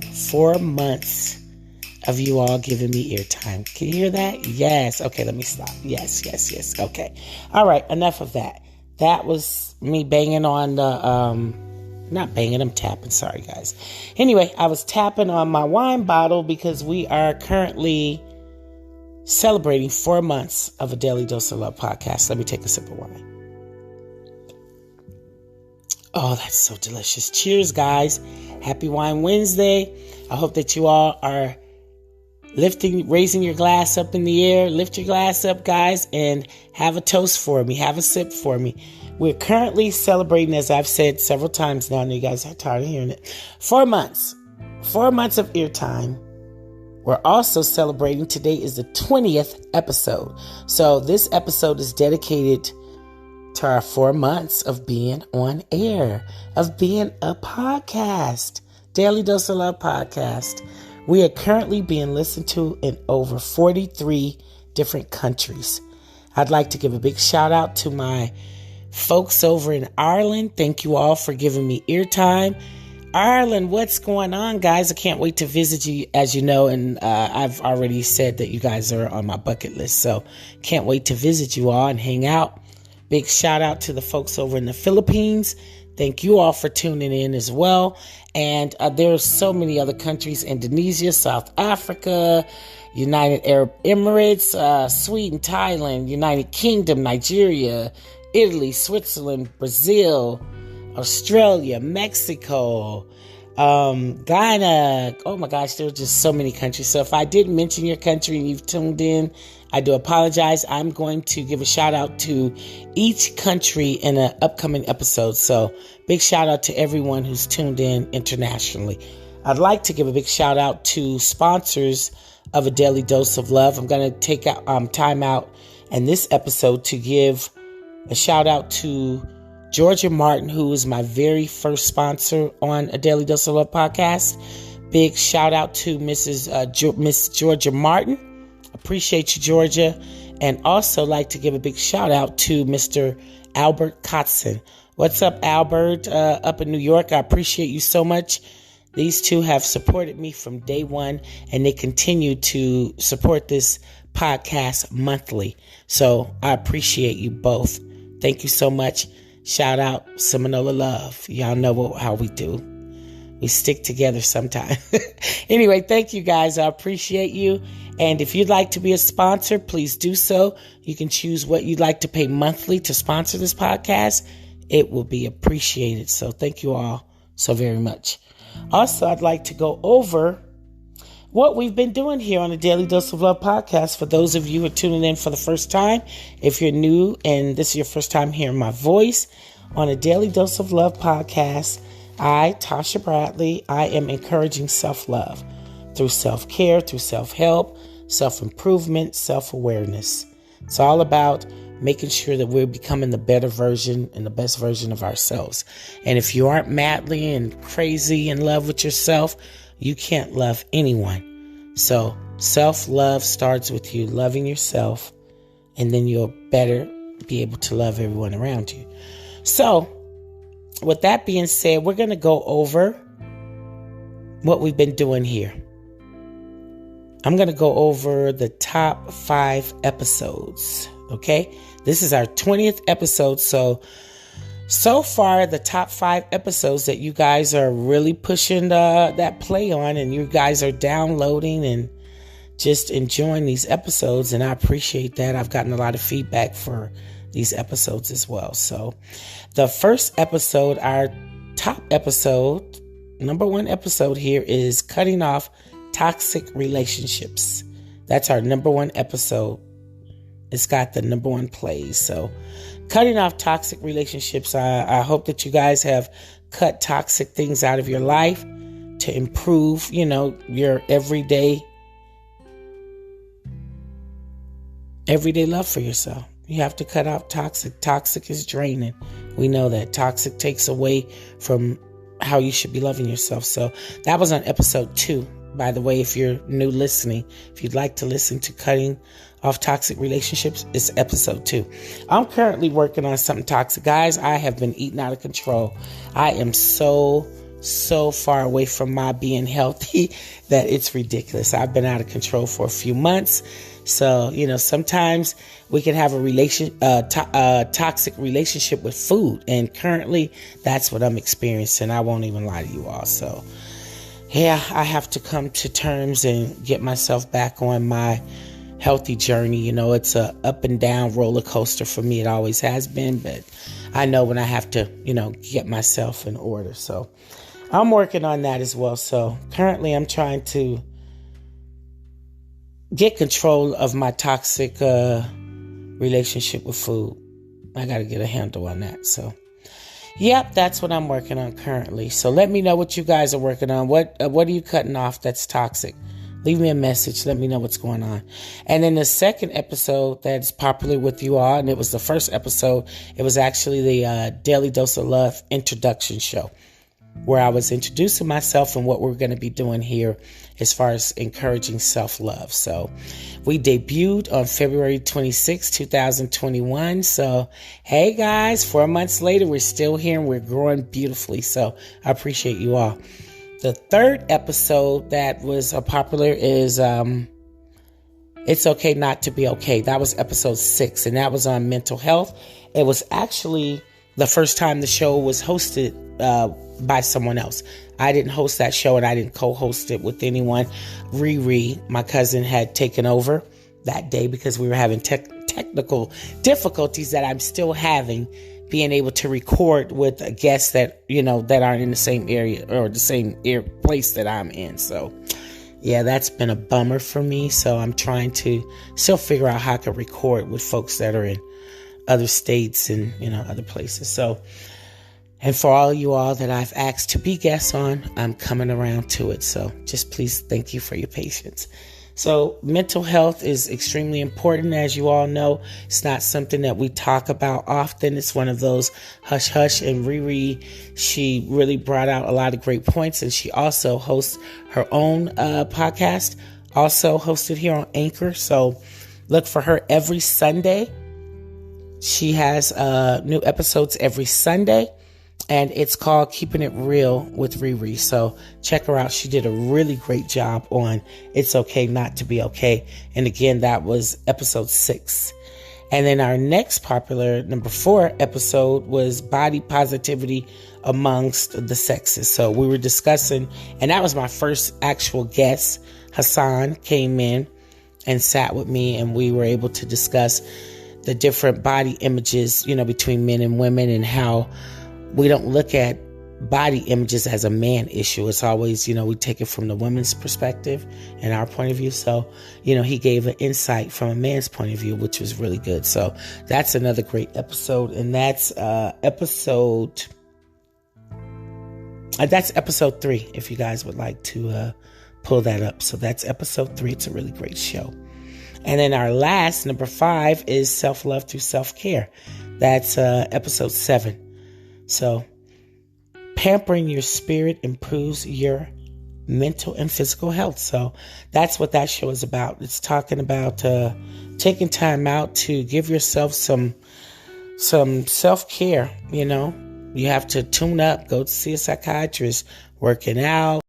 4 months of you all giving me eartime. Can you hear that? Yes. Okay, let me stop. Yes. Okay. All right, enough of that. That was me banging on the, not banging, I'm tapping. Sorry, guys. Anyway, I was tapping on my wine bottle because we are currently celebrating 4 months of a Daily Dose of Love podcast. Let me take a sip of wine. Oh, that's so delicious. Cheers, guys. Happy Wine Wednesday. I hope that you all are raising your glass up in the air. Lift your glass up, guys, and have a toast for me. Have a sip for me. We're currently celebrating, as I've said several times now, and you guys are tired of hearing it, 4 months. 4 months of eartime. We're also celebrating, today is the 20th episode. So this episode is dedicated to our 4 months of being on air, of being a podcast, Daily Dose of Love podcast. We are currently being listened to in over 43 different countries. I'd like to give a big shout out to my folks over in Ireland. Thank you all for giving me eartime. Ireland, what's going on, guys? I can't wait to visit you, as you know, and I've already said that you guys are on my bucket list, so can't wait to visit you all and hang out. Big shout out to the folks over in the Philippines. Thank you all for tuning in as well. And there are so many other countries: Indonesia, South Africa, United Arab Emirates, Sweden, Thailand, United Kingdom, Nigeria, Italy, Switzerland, Brazil, Australia, Mexico, Ghana. Oh my gosh, there are just so many countries. So if I didn't mention your country and you've tuned in, I do apologize. I'm going to give a shout out to each country in an upcoming episode. So big shout out to everyone who's tuned in internationally. I'd like to give a big shout out to sponsors of A Daily Dose of Love. I'm going to take time out in this episode to give a shout out to Georgia Martin, who is my very first sponsor on A Daily Dose of Love podcast. Big shout out to Miss Georgia Martin. Appreciate you, Georgia. And also like to give a big shout out to Mr. Albert Kotzen. What's up, Albert? Up in New York. I appreciate you so much. These two have supported me from day one, and they continue to support this podcast monthly. So I appreciate you both. Thank you so much. Shout out Seminola Love. Y'all know how we do. We stick together sometimes. Anyway, thank you guys. I appreciate you. And if you'd like to be a sponsor, please do so. You can choose what you'd like to pay monthly to sponsor this podcast. It will be appreciated. So thank you all so very much. Also, I'd like to go over what we've been doing here on the Daily Dose of Love podcast. For those of you who are tuning in for the first time, if you're new and this is your first time hearing my voice on a Daily Dose of Love podcast, I, Tasha Bradley, I am encouraging self-love through self-care, through self-help, self-improvement, self-awareness. It's all about making sure that we're becoming the better version and the best version of ourselves. And if you aren't madly and crazy in love with yourself, you can't love anyone. So self-love starts with you loving yourself, and then you'll better be able to love everyone around you. So with that being said, we're going to go over what we've been doing here. I'm going to go over the top 5 episodes. Okay. This is our 20th episode. So far, the top 5 episodes that you guys are really pushing that play on, and you guys are downloading and just enjoying these episodes. And I appreciate that. I've gotten a lot of feedback for these episodes as well. So the first episode, our top episode, number 1 episode here is cutting off toxic relationships. That's our number 1 episode. It's got the number 1 plays. So cutting off toxic relationships. I hope that you guys have cut toxic things out of your life to improve, your everyday love for yourself. You have to cut out toxic. Toxic is draining. We know that. Toxic takes away from how you should be loving yourself. So that was on episode 2. By the way, if you're new listening, if you'd like to listen to cutting off toxic relationships, it's episode 2. I'm currently working on something toxic. Guys, I have been eating out of control. I am so so far away from my being healthy that it's ridiculous. I've been out of control for a few months. So, sometimes we can have a toxic relationship with food. And currently, that's what I'm experiencing. I won't even lie to you all. So, yeah, I have to come to terms and get myself back on my healthy journey. It's a up and down roller coaster for me. It always has been. But I know when I have to, get myself in order. So, I'm working on that as well. So, currently, I'm trying to get control of my toxic relationship with food. I got to get a handle on that. So, yep, that's what I'm working on currently. So let me know what you guys are working on. What are you cutting off that's toxic? Leave me a message. Let me know what's going on. And then the second episode that's popular with you all, and it was the first episode, it was actually the Daily Dose of Love introduction show, where I was introducing myself and what we're going to be doing here as far as encouraging self-love. So we debuted on February 26, 2021. So, hey guys, 4 months later, we're still here and we're growing beautifully. So I appreciate you all. The third episode that was popular is It's Okay Not to Be Okay. That was episode 6, and that was on mental health. It was actually the first time the show was hosted by someone else. I didn't host that show, and I didn't co-host it with anyone. Riri, my cousin, had taken over that day because we were having technical difficulties that I'm still having, being able to record with guests that, that aren't in the same area or the same place that I'm in. So, yeah, that's been a bummer for me. So I'm trying to still figure out how I can record with folks that are in other states and, other places. So, and for all you all that I've asked to be guests on, I'm coming around to it. So just please thank you for your patience. So mental health is extremely important. As you all know, it's not something that we talk about often. It's one of those hush hush. And Riri, she really brought out a lot of great points. And she also hosts her own podcast, also hosted here on Anchor. So look for her every Sunday. She has new episodes every Sunday. And it's called Keeping It Real with Riri. So check her out. She did a really great job on It's Okay Not to Be Okay. And again, that was episode 6. And then our next popular number 4 episode was Body Positivity Amongst the Sexes. So we were discussing, and that was my first actual guest. Hassan came in and sat with me, and we were able to discuss the different body images, between men and women, and how we don't look at body images as a man issue. It's always, we take it from the woman's perspective and our point of view. So, he gave an insight from a man's point of view, which was really good. So that's another great episode. And that's episode 3, if you guys would like to pull that up. So that's episode 3. It's a really great show. And then our last, number 5, is Self-Love Through Self-Care. That's episode 7. So, pampering your spirit improves your mental and physical health. So, that's what that show is about. It's talking about taking time out to give yourself some self-care, You have to tune up, go to see a psychiatrist, working out.